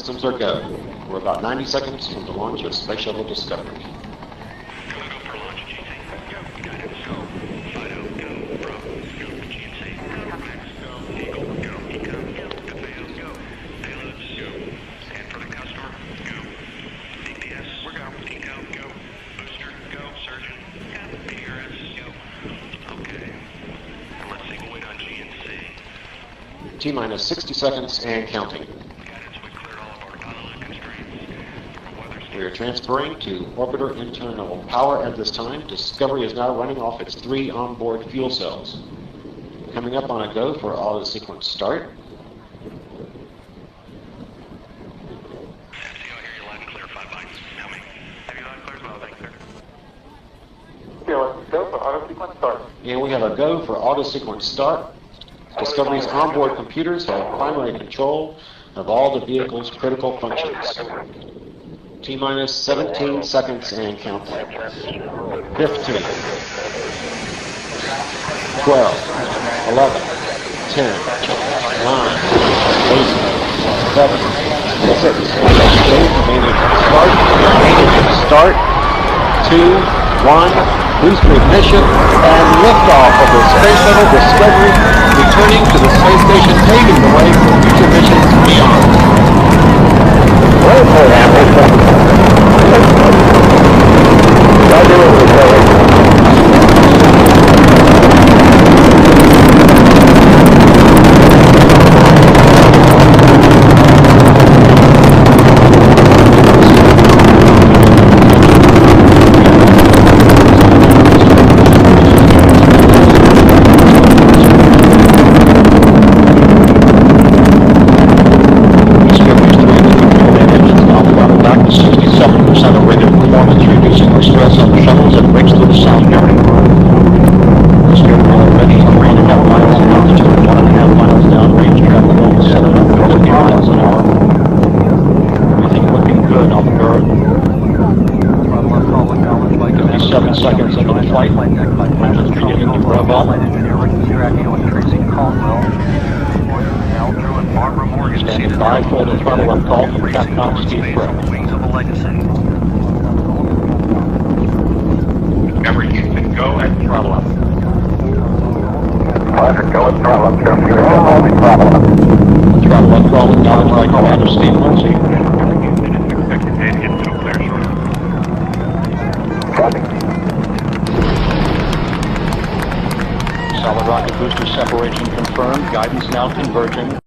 systems are go. We're about 90 seconds from the launch of Space Shuttle Discovery. T-minus 60 seconds and counting. We are transferring to orbiter internal power at this time. Discovery is now running off its 3 onboard fuel cells. Coming up on a go for auto sequence start. And we have a go for auto sequence start. Discovery's onboard computers have primary control of all the vehicle's critical functions. T-minus 17 seconds and counting. 15, 12, 11, 10, 9, 8, 7, 6, remaining start, 2, 1, booster ignition, and liftoff of the Space Shuttle Discovery, returning to the space station, paving the way for future missions beyond. Seconds into the flight. Engines beginning to rev up. Stand by for the throttle up call from Capcom Steve Crow. Everything go and throttle up. Go and throttle up. Throttle up, throttle down by Commander Steve Lindsay. Solid rocket booster separation confirmed. Guidance now converging.